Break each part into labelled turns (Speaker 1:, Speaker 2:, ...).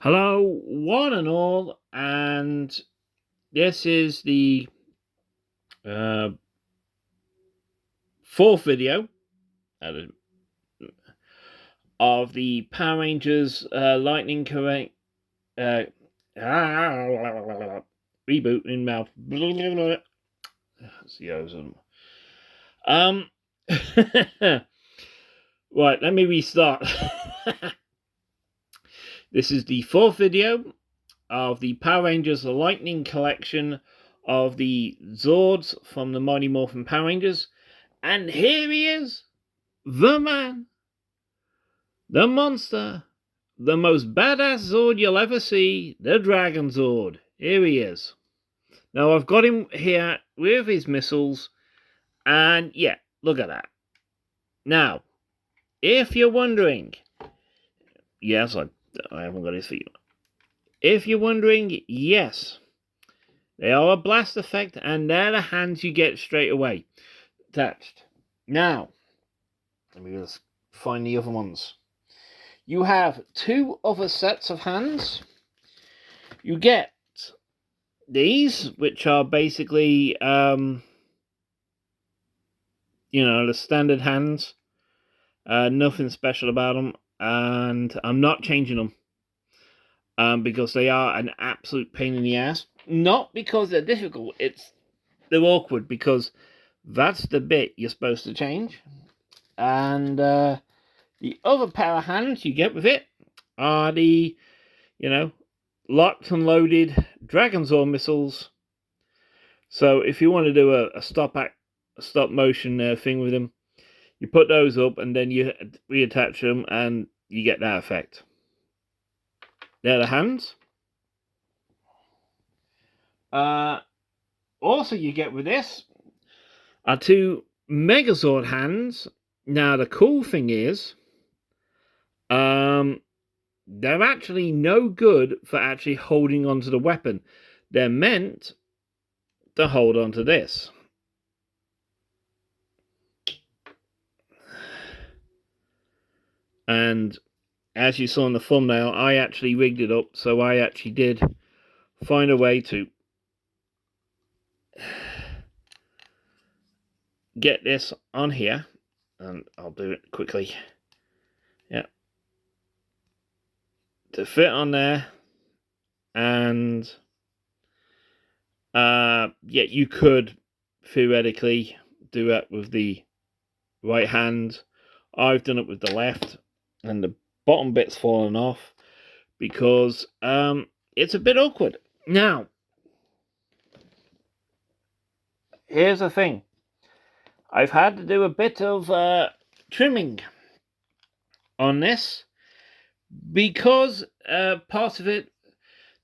Speaker 1: Hello, one and all, and this is the uh, fourth video of the Power Rangers Lightning Correct reboot in mouth. Um, right, let me restart. This is the fourth video of the Power Rangers Lightning collection of the Zords from the Mighty Morphin Power Rangers. And here he is, the man, the monster, the most badass Zord you'll ever see, the Dragonzord. Here he is. Now I've got him here with his missiles, and yeah, look at that. Now, if you're wondering, yes, I haven't got his feet. If you're wondering, yes, they are a blast effect, and they're the hands you get straight away attached. Now, let me just find the other ones. You have two other sets of hands. You get these, which are basically, the standard hands. Nothing special about them, and I'm not changing them because they are an absolute pain in the ass. Not because they're difficult, they're awkward, because that's the bit you're supposed to change. And the other pair of hands you get with it are the, locked and loaded Dragonzord missiles. So if you want to do a stop motion thing with them, you put those up and then you reattach them and you get that effect. They're the hands. Also you get with this are two Megazord hands. Now the cool thing is, they're actually no good for actually holding onto the weapon. They're meant to hold onto this. And as you saw in the thumbnail, I actually rigged it up, so I actually did find a way to get this on here, and I'll do it quickly. Yeah, to fit on there, and yeah, you could theoretically do that with the right hand. I've done it with the left, and the bottom bit's fallen off because it's a bit awkward. Now, here's the thing. I've had to do a bit of trimming on this because part of it,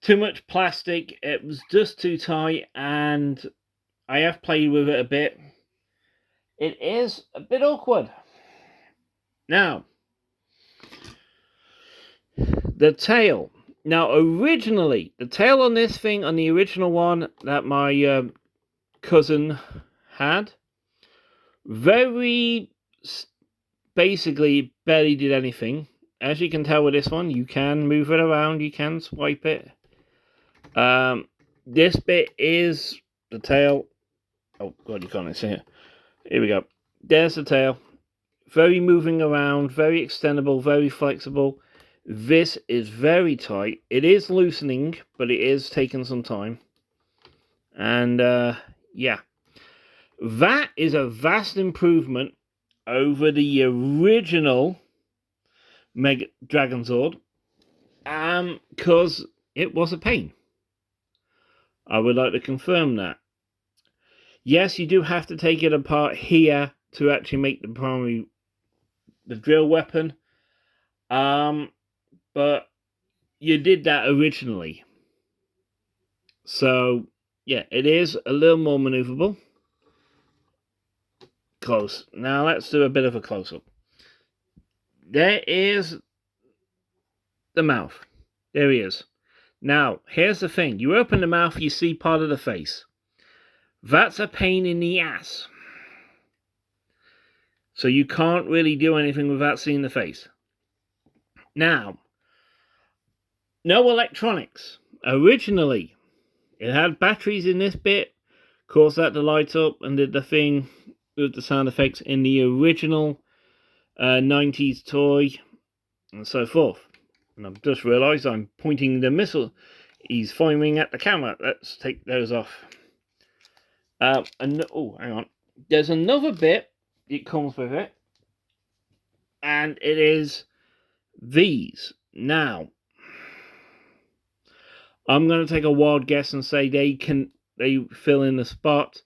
Speaker 1: too much plastic, it was just too tight, and I have played with it a bit. It is a bit awkward. Now, the tail. Now, originally, the tail on this thing, on the original one that my cousin had, very basically barely did anything. As you can tell with this one, you can move it around, you can swipe it. This bit is the tail. Oh god, you can't see it. Here we go. There's the tail. Very moving around, very extendable, very flexible. This is very tight. It is loosening, but it is taking some time. And yeah, that is a vast improvement over the original Mega Dragonzord, because it was a pain. I would like to confirm that. Yes, you do have to take it apart here to actually make the drill weapon. But you did that originally. So, yeah, it is a little more maneuverable. Close. Now, let's do a bit of a close-up. There is the mouth. There he is. Now, here's the thing. You open the mouth, you see part of the face. That's a pain in the ass. So you can't really do anything without seeing the face. Now, No electronics. Originally, it had batteries in this bit, caused that to light up and did the thing with the sound effects in the original 90s toy and so forth. And I've just realised I'm pointing the missile. He's firing at the camera. Let's take those off. Oh, hang on. There's another bit. It comes with it. And it is these. Now, I'm going to take a wild guess and say they fill in the spot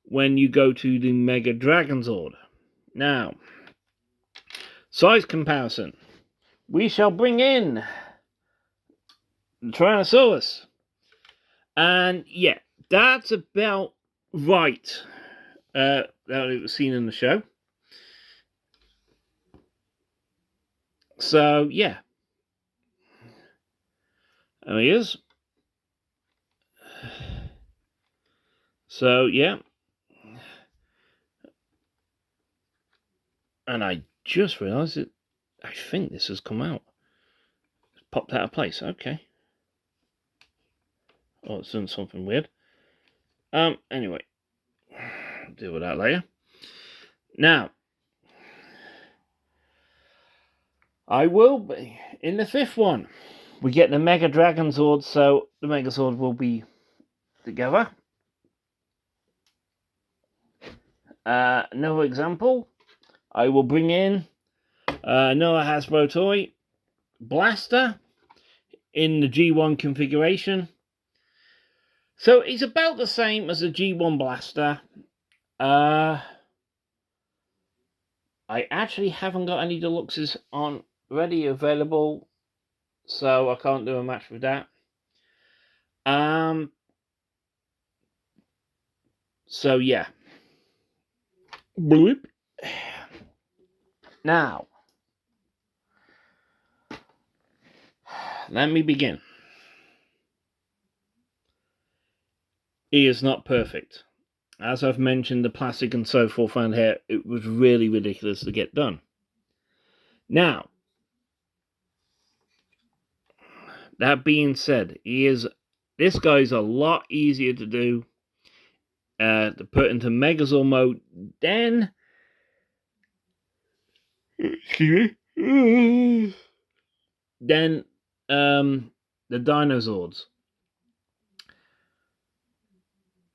Speaker 1: when you go to the Mega Dragonzord. Now, size comparison. We shall bring in the Tyrannosaurus. And yeah, that's about right. That it was seen in the show. So yeah. There he is. So yeah. And I just realised that I think this has come out. It's popped out of place. Okay. Oh, it's done something weird. Anyway. I'll deal with that later. Now. I will be in the fifth one. We get the Mega Dragonzord, so the Megazord will be together. Another example. I will bring in another Hasbro toy, Blaster, in the G1 configuration. So it's about the same as a G1 Blaster. I actually haven't got any deluxes on ready available, so I can't do a match with that. So yeah. Bloop. Now, let me begin. He is not perfect. As I've mentioned, the plastic and so forth and here, it was really ridiculous to get done. Now, that being said, this guy's a lot easier to do, to put into Megazord mode than, than the Dinozords.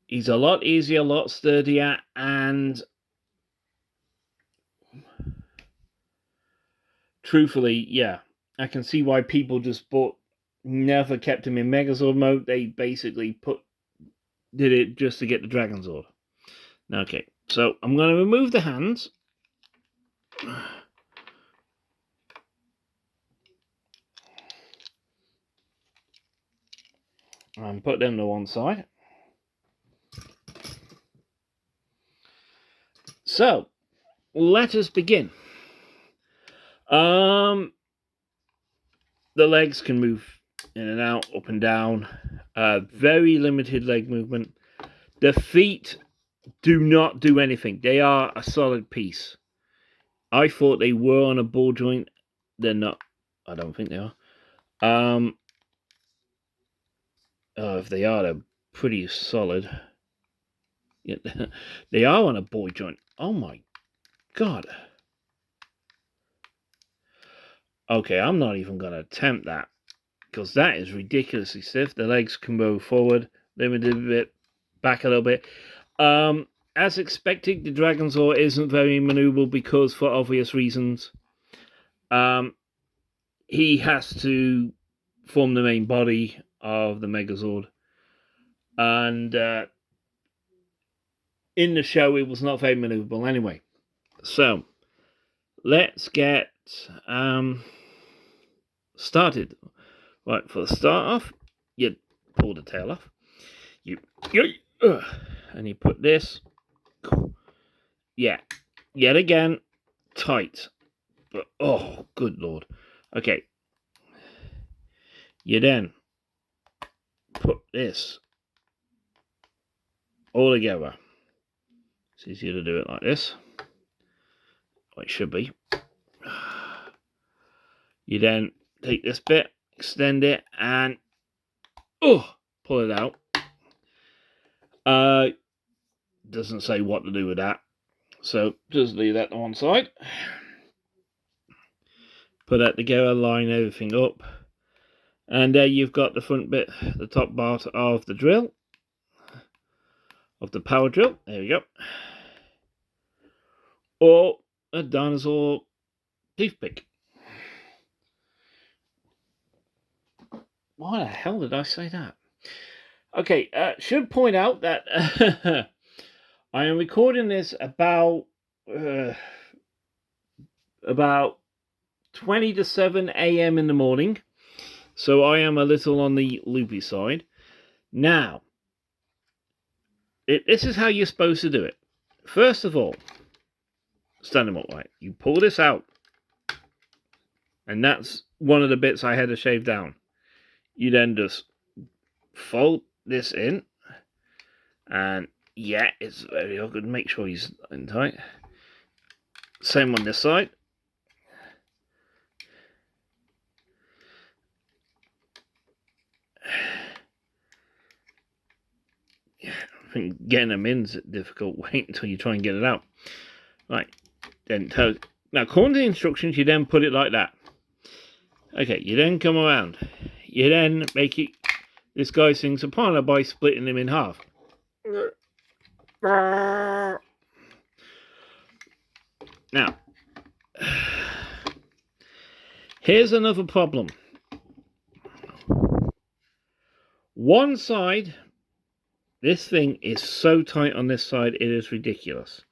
Speaker 1: He's a lot easier, a lot sturdier, and truthfully, yeah, I can see why people just never kept him in Megazord mode. They basically did it just to get the Dragonzord. Okay, so I'm going to remove the hands. And put them to one side. So, let us begin. The legs can move in and out, up and down. Very limited leg movement. The feet do not do anything. They are a solid piece. I thought they were on a ball joint. They're not. I don't think they are. If they are, they're pretty solid. Yeah, they are on a ball joint. Oh my god. Okay, I'm not even going to attempt that, because that is ridiculously stiff. The legs can move forward, limited a bit, back a little bit. As expected, the Dragonzord isn't very maneuverable because, for obvious reasons, he has to form the main body of the Megazord. And in the show, it was not very maneuverable anyway. So, let's get started. Right, for the start off, you pull the tail off. And you put this. Yeah, yet again, tight. But, oh, good lord. Okay. You then put this all together. It's easier to do it like this. Well, it should be. You then take this bit, extend it and pull it out. Doesn't say what to do with that, so just leave that to one side. Put that together, line everything up, and there you've got the front bit, the top part of the drill, of the power drill. There we go. Or a dinosaur toothpick. Why the hell did I say that? Okay, should point out that I am recording this about 20 to 7 a.m. in the morning, so I am a little on the loopy side. Now, this is how you're supposed to do it. First of all, stand them upright. You pull this out, and that's one of the bits I had to shave down. You then just fold this in, and yeah, it's very awkward. Make sure he's in tight. Same on this side. Yeah, I think getting them in is difficult. Wait until you try and get it out. Right, then now according to the instructions, you then put it like that. Okay, you then come around. You then make it this guy's thing's apart by splitting him in half. Now, here's another problem. One side, this thing is so tight on this side, it is ridiculous.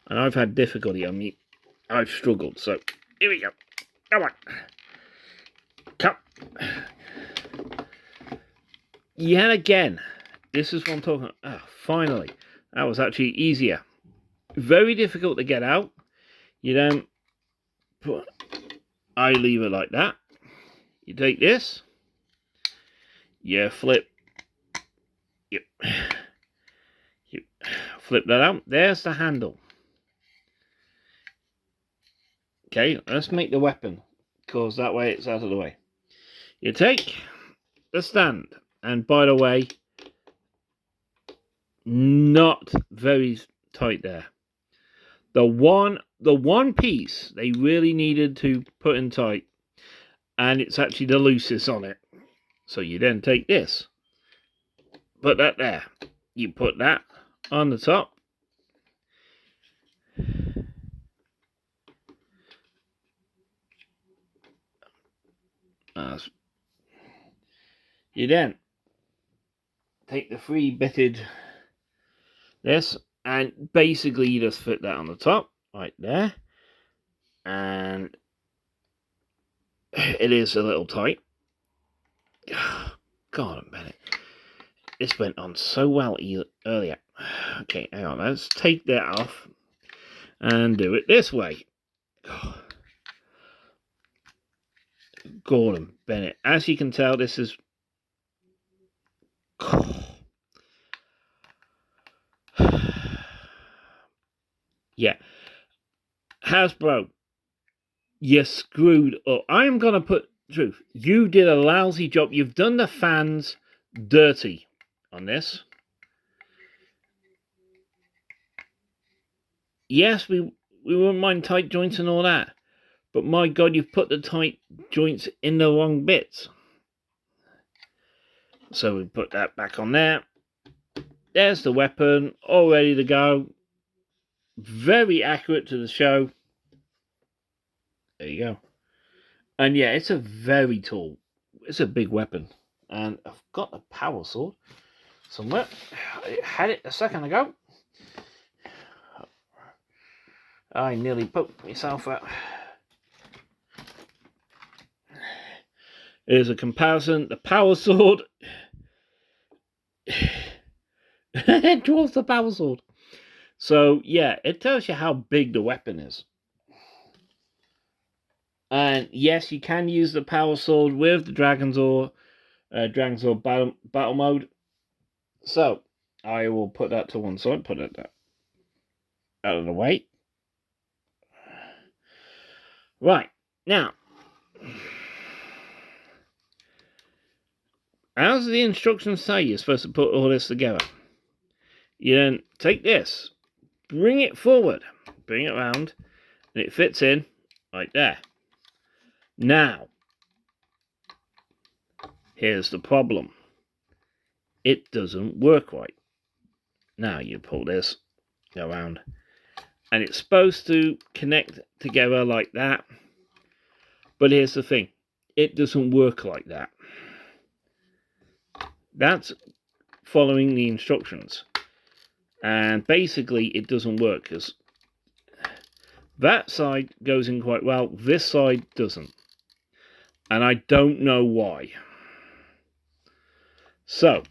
Speaker 1: And I've had difficulty. I mean, I've struggled. So, here we go. Come on. Come. Yet again, this is what I'm talking about. Finally, that was actually easier. Very difficult to get out. You then put, I leave it like that. You take this, you flip, you flip that out. There's the handle. Okay, let's make the weapon, because that way it's out of the way. You take the stand, and by the way, not very tight there. The one piece they really needed to put in tight, and it's actually the loosest on it. So you then take this, put that there, you put that on the top, you then take the three bitted this, and basically you just fit that on the top right there, and it is a little tight. God, Bennett, this went on so well earlier. Okay, hang on, let's take that off and do it this way. Gordon Bennett, as you can tell, this is yeah, Hasbro, you screwed up. I'm gonna put truth. You did a lousy job. You've done the fans dirty on this. Yes, we wouldn't mind tight joints and all that, but my God, you've put the tight joints in the wrong bits. So we put that back on there. There's the weapon, all ready to go. Very accurate to the show. There you go. And yeah, it's a very tall, it's a big weapon. And I've got a power sword somewhere. I had it a second ago. I nearly poked myself out. Here's a comparison. The power sword. It draws the power sword. So yeah, it tells you how big the weapon is. And yes, you can use the power sword with the Dragonzord battle mode. So I will put that to one side, put it out of the way. Right, now as the instructions say, you're supposed to put all this together. You then take this, bring it forward, bring it around, and it fits in right there. Now, here's the problem. It doesn't work right. Now you pull this, go around, and it's supposed to connect together like that. But here's the thing. It doesn't work like that. That's following the instructions. And basically it doesn't work because that side goes in quite well. This side doesn't. And I don't know why. So,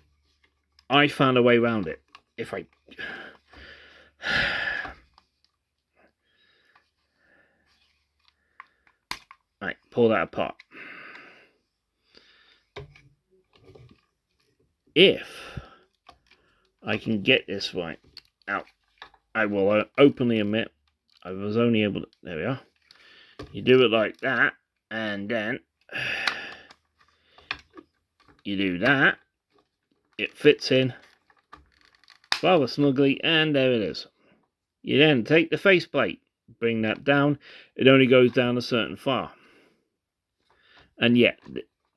Speaker 1: I found a way around it. If I... Right, pull that apart. If I can get this right out, I will openly admit I was only able to... There we are. You do it like that, and then you do that. It fits in rather snugly, and there it is. You then take the faceplate, bring that down. It only goes down a certain far. And yet,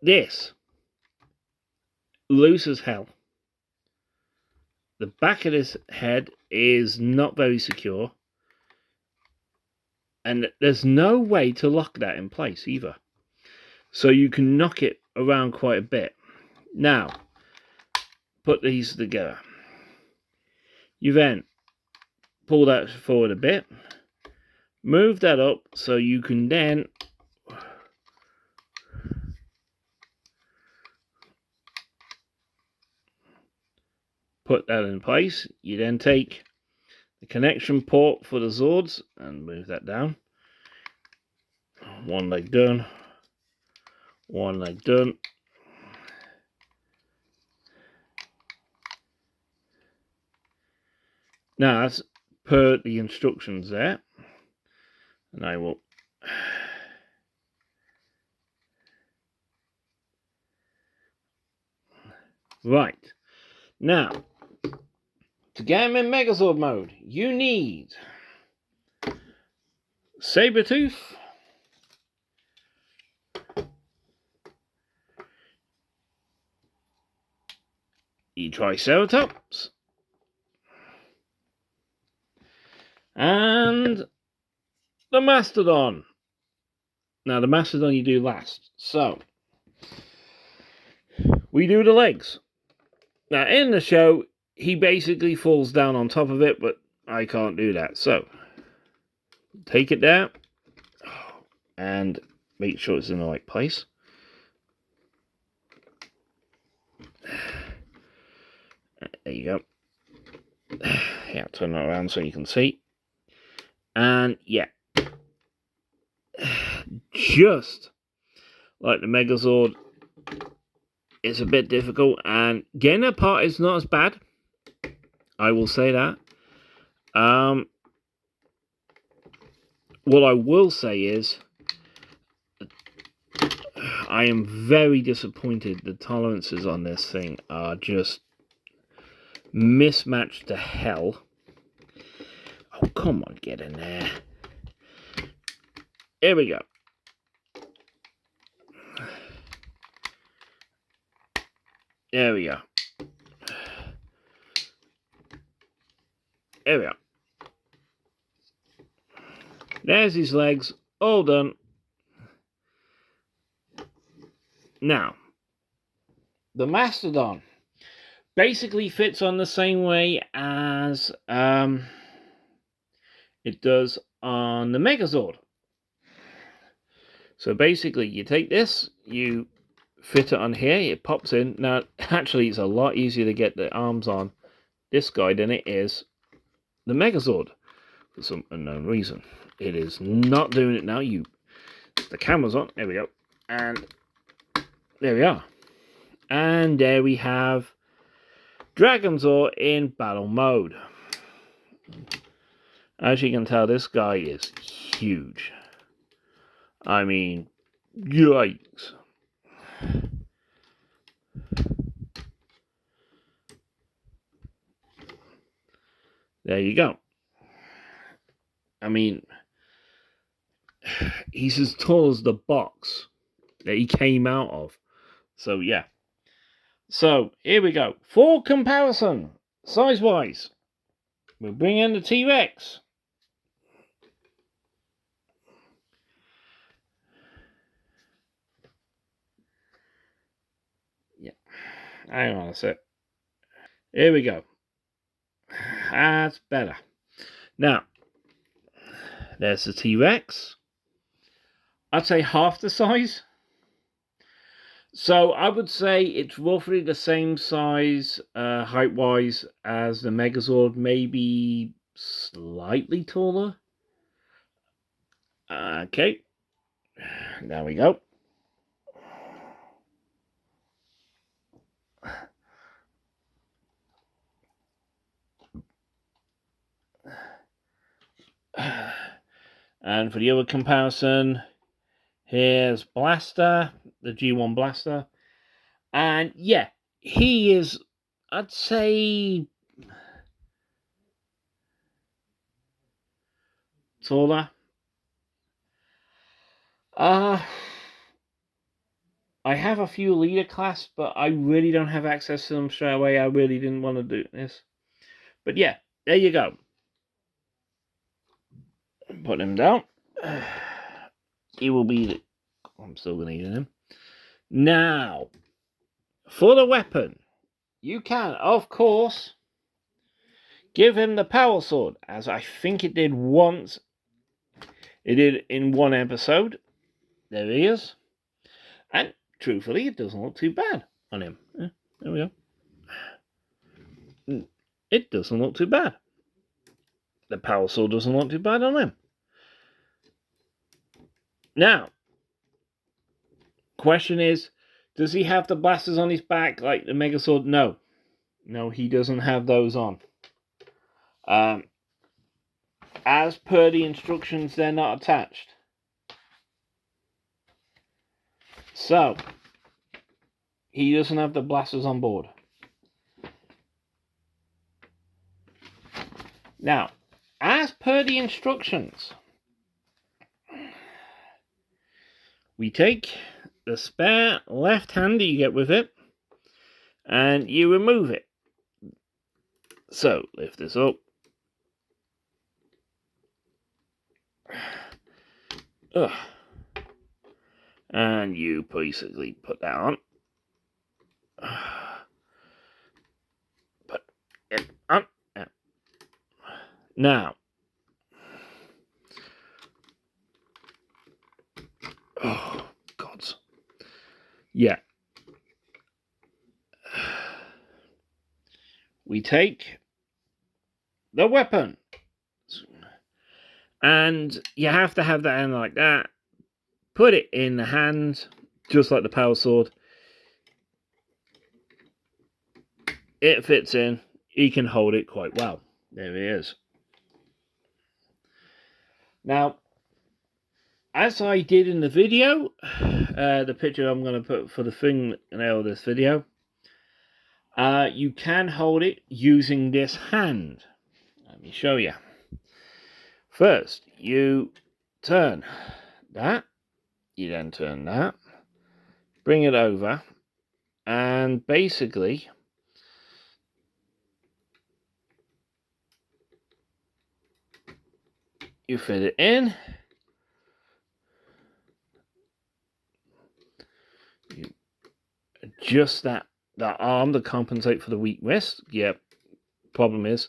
Speaker 1: this, loose as hell. The back of this head is not very secure. And there's no way to lock that in place either. So you can knock it around quite a bit. Now, put these together. You then pull that forward a bit. Move that up so you can then put that in place. You then take the connection port for the Zords and move that down. One leg done. One leg done. Now that's per the instructions there. And I will... Right. Now, to get him in Megazord mode, you need Sabretooth, you Triceratops, and the Mastodon. Now, the Mastodon you do last. So, we do the legs. Now, in the show, he basically falls down on top of it, but I can't do that. So, take it down and make sure it's in the right place. There you go. Yeah, turn it around so you can see. And yeah, just like the Megazord, it's a bit difficult, and getting that part is not as bad. I will say that. What I will say is, I am very disappointed. The tolerances on this thing are just mismatched to hell. Oh, come on, get in there. Here we go. There we go. There we go. There's his legs, all done. Now, the Mastodon basically fits on the same way as it does on the Megazord. So basically, you take this, you fit it on here, it pops in. Now, actually, it's a lot easier to get the arms on this guy than it is the Megazord for some unknown reason. It is not doing it now. The camera's on. There we go. And there we are. And there we have Dragonzord in battle mode. As you can tell, this guy is huge. I mean, yikes. There you go. I mean, he's as tall as the box that he came out of. So, yeah. So, here we go. For comparison, size-wise, we'll bring in the T-Rex. Yeah. Hang on a sec. Here we go. That's better. Now, there's the T-Rex. I'd say half the size. So I would say it's roughly the same size, height-wise, as the Megazord, maybe slightly taller. Okay, there we go. And for the other comparison, here's Blaster, the G1 Blaster. And yeah, he is, I'd say, taller. I have a few leader class, but I really don't have access to them straight away. I really didn't want to do this. But yeah, there you go. Put him down. He will be... I'm still going to use him. Now, for the weapon, you can, of course, give him the power sword, as I think it did once. It did in one episode. There he is. And truthfully, it doesn't look too bad on him. Yeah, there we go. It doesn't look too bad. The power sword doesn't look too bad on him. Now, question is, does he have the blasters on his back like the Megazord? No. No, he doesn't have those on. As per the instructions, they're not attached. So, he doesn't have the blasters on board. Now, as per the instructions, we take the spare left hand that you get with it, and you remove it. So, lift this up. And you basically put that on. Put it on. Now, oh, gods. Yeah. We take the weapon. And you have to have that hand like that. Put it in the hand, just like the power sword. It fits in. He can hold it quite well. There he is. Now, as I did in the video, the picture I'm going to put for the thumbnail of this video, you can hold it using this hand. Let me show you. First, you turn that. You then turn that. Bring it over. And basically, you fit it in. You adjust that arm to compensate for the weak wrist. Yep. Problem is,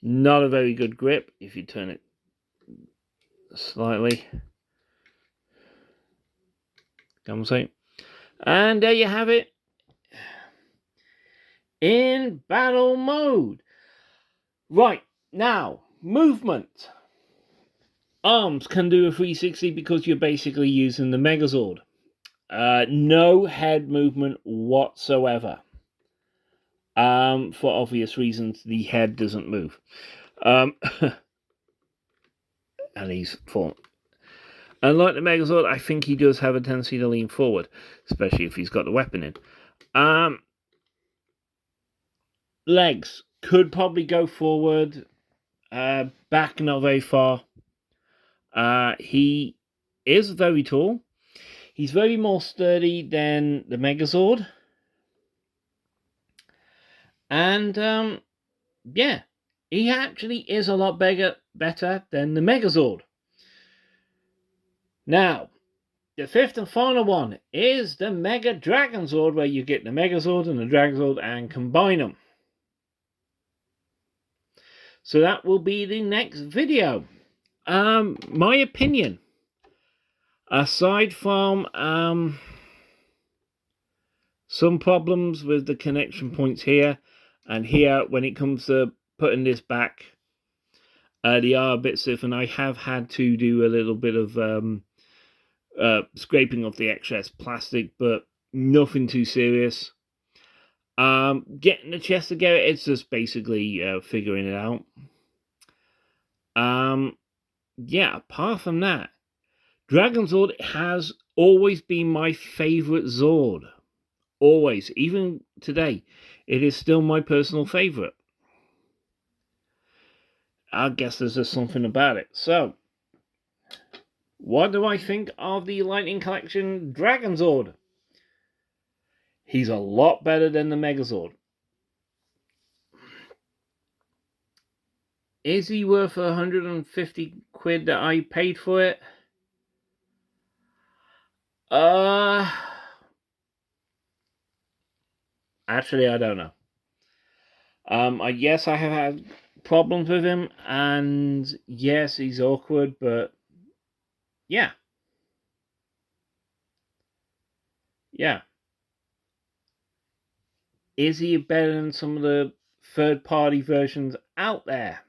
Speaker 1: not a very good grip if you turn it slightly. Compensate. And there you have it. In battle mode. Right, now, movement. Arms can do a 360 because you're basically using the Megazord. No head movement whatsoever. For obvious reasons, the head doesn't move. And he's fallen. Unlike the Megazord, I think he does have a tendency to lean forward, especially if he's got the weapon in. Legs could probably go forward back not very far. He is very tall. He's very more sturdy than the Megazord. And, yeah, he actually is a lot better than the Megazord. Now, the fifth and final one is the Mega Dragonzord, where you get the Megazord and the Dragonzord and combine them. So that will be the next video. My opinion, aside from some problems with the connection points here and here when it comes to putting this back, they are a bit stiff, and I have had to do a little bit of scraping off the excess plastic, but nothing too serious. Getting the chest together, it's just basically figuring it out. Yeah, apart from that, Dragonzord has always been my favourite Zord. Always. Even today, it is still my personal favourite. I guess there's just something about it. So, what do I think of the Lightning Collection Dragonzord? He's a lot better than the Megazord. Is he worth 150 quid that I paid for it? Actually, I don't know. Yes, I have had problems with him, and yes, he's awkward, but yeah. Yeah. Is he better than some of the third-party versions out there?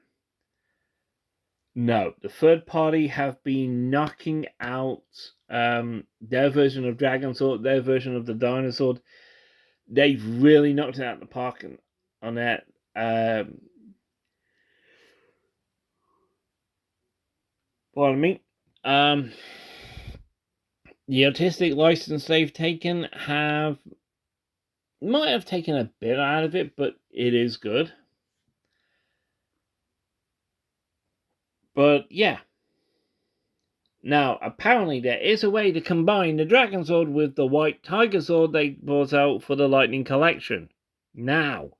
Speaker 1: No, the third party have been knocking out their version of Dragonzord, their version of the Dinosaur. They've really knocked it out of the park on that. Pardon me. The artistic license they've taken might have taken a bit out of it, but it is good. But yeah. Now, apparently there is a way to combine the Dragonzord with the White Tiger Sword they brought out for the Lightning Collection. Now,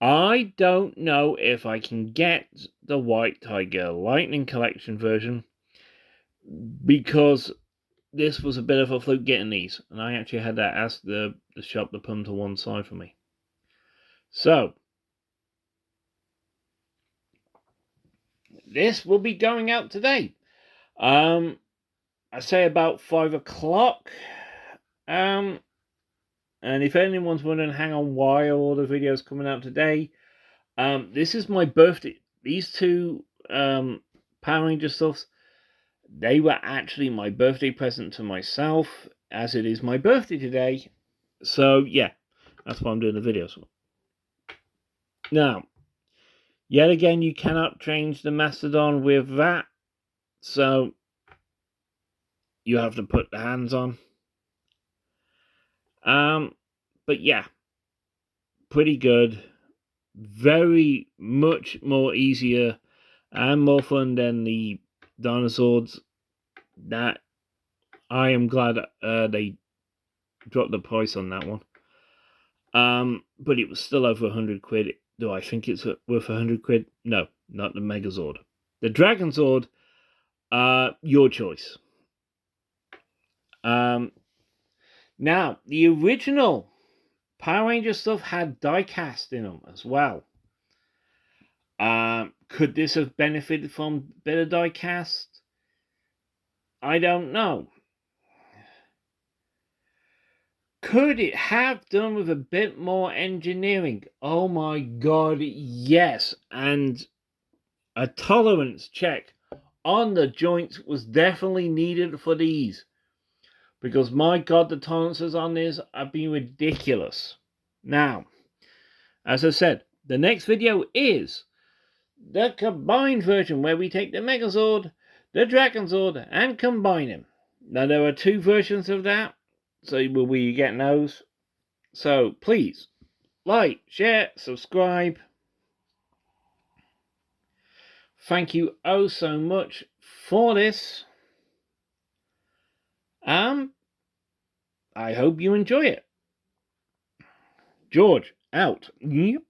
Speaker 1: I don't know if I can get the White Tiger Lightning Collection version, because this was a bit of a fluke getting these, and I actually had to ask the shop to put them to one side for me. So, this will be going out today. I say about 5 o'clock. And if anyone's wondering, hang on, why are all the videos coming out today? This is my birthday. These two Power Ranger stuffs, they were actually my birthday present to myself, as it is my birthday today. So yeah, that's why I'm doing the videos. Now, yet again, you cannot change the Mastodon with that, so you have to put the hands on. But yeah, pretty good. Very much more easier and more fun than the Dinosaurs. That I am glad they dropped the price on that one. But it was still over 100 quid. Do I think it's worth 100 quid? No, not the Megazord. The Dragonzord, your choice. Now, the original Power Ranger stuff had die-cast in them as well. Could this have benefited from better die-cast? I don't know. Could it have done with a bit more engineering? Oh my god, yes. And a tolerance check on the joints was definitely needed for these. Because my god, the tolerances on this have been ridiculous. Now, as I said, the next video is the combined version, where we take the Megazord, the Dragonzord, and combine them. Now, there are two versions of that, so will we get those? So, please, like, share, subscribe. Thank you oh so much for this. I hope you enjoy it. George, out. Yep.